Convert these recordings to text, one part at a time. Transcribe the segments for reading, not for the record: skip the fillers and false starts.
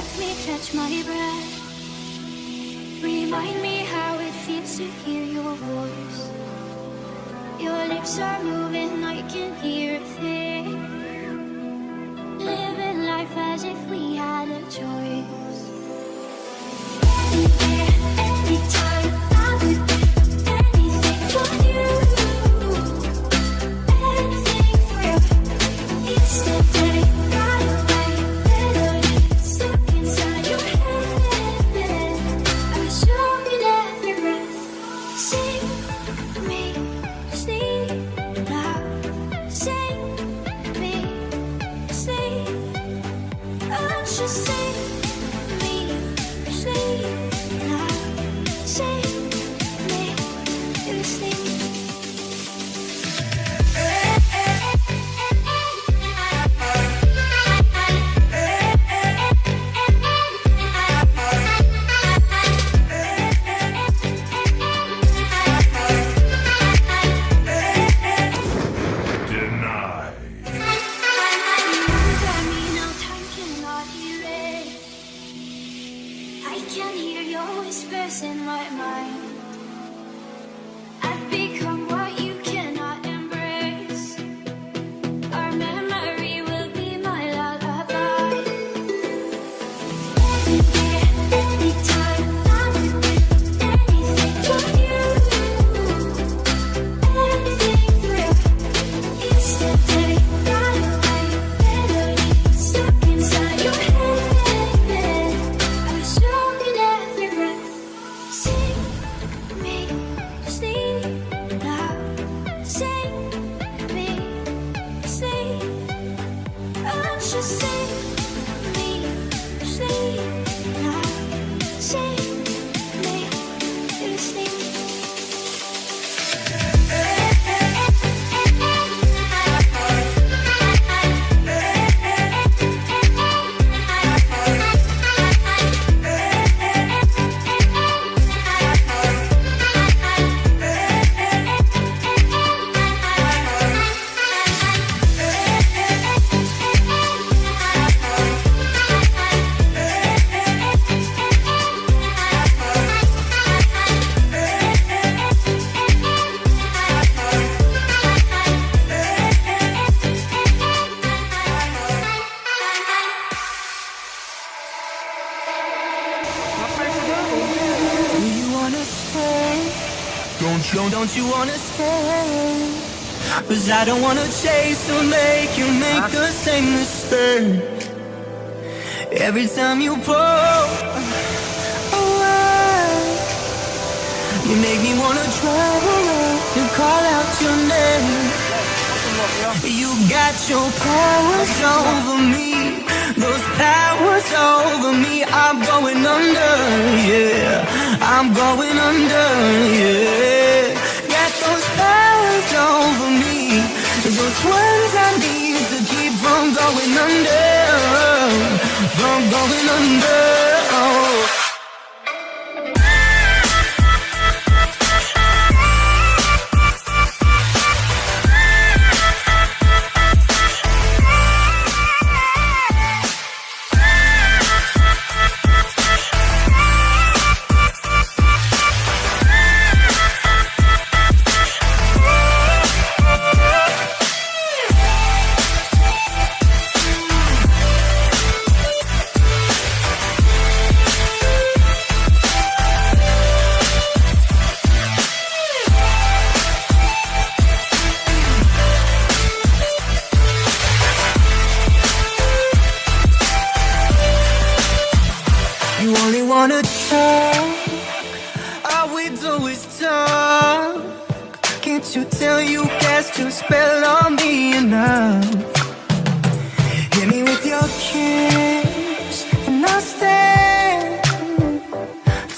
let me catch my breath. Remind me how it feels to hear your voice. Your lips are moving, I can hear a thing. Living life as if we had a choice. Anywhere, anytime, I would do anything for you. Anything for you. Yesterday, right away, melody stuck inside your head. I show in every breath. Sing me, sleep now. Sing me, sleep. Just sing me, sleep now. Sing me, sleep. In my mind, I've become what you cannot embrace. Our memory will be my lullaby. Anywhere, anytime, I would do anything for you. Anything for you. Yesterday, right away, melody stuck inside your head. I show in every breath. Sing me, sleep now. Sing me, sleep. Just sing me, sleep now. Sing me, sleep. Don't you wanna stay? 'Cause I don't wanna chase or make you make the same mistake. Every time you pull away, you make me wanna drive away and call out your name. You got your powers over me, those powers over me. I'm going under, yeah, I'm going under, yeah. Got those powers over me, those ones I need to keep from going under, from going under, oh. Wanna talk, all we do is talk. Can't you tell you cast your spell on me enough? Hit me with your kiss and I'll stand,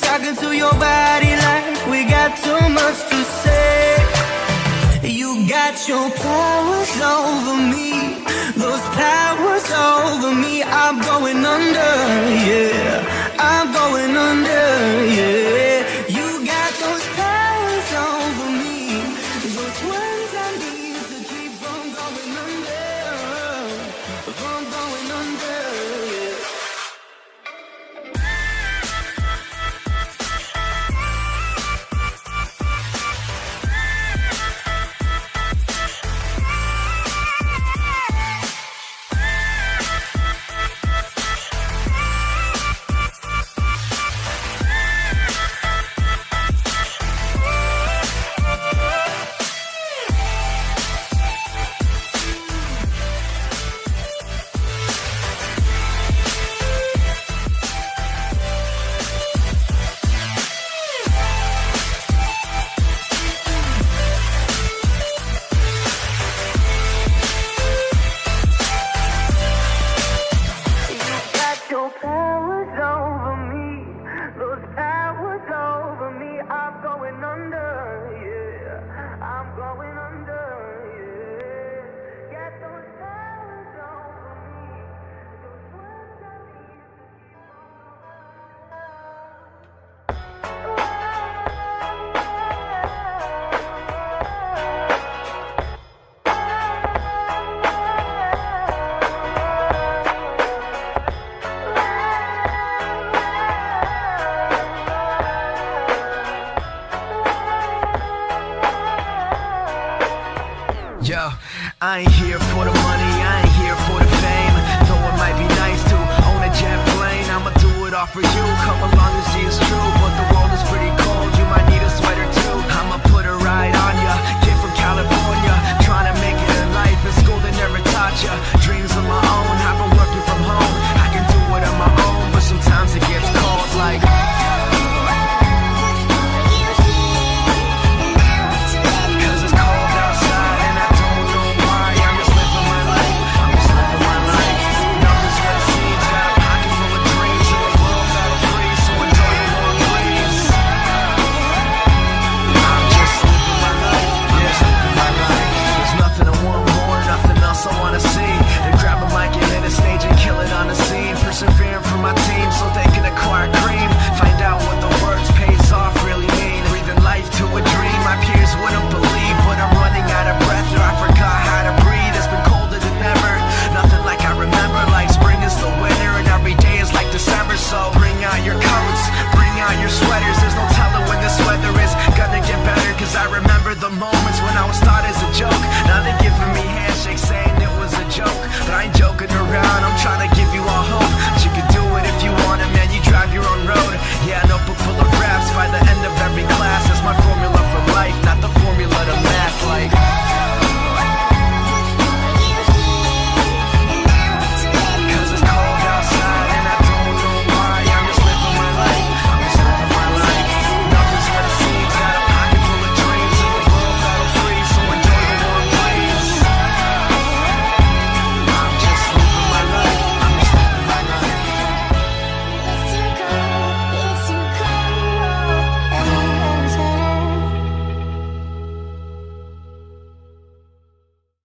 talking to your body like we got too much to say. You got your powers over me, those powers over me. I'm going under, yeah, I'm going under, yeah. You got those powers over me, those ones I need to keep from going under, from going under, yeah. I ain't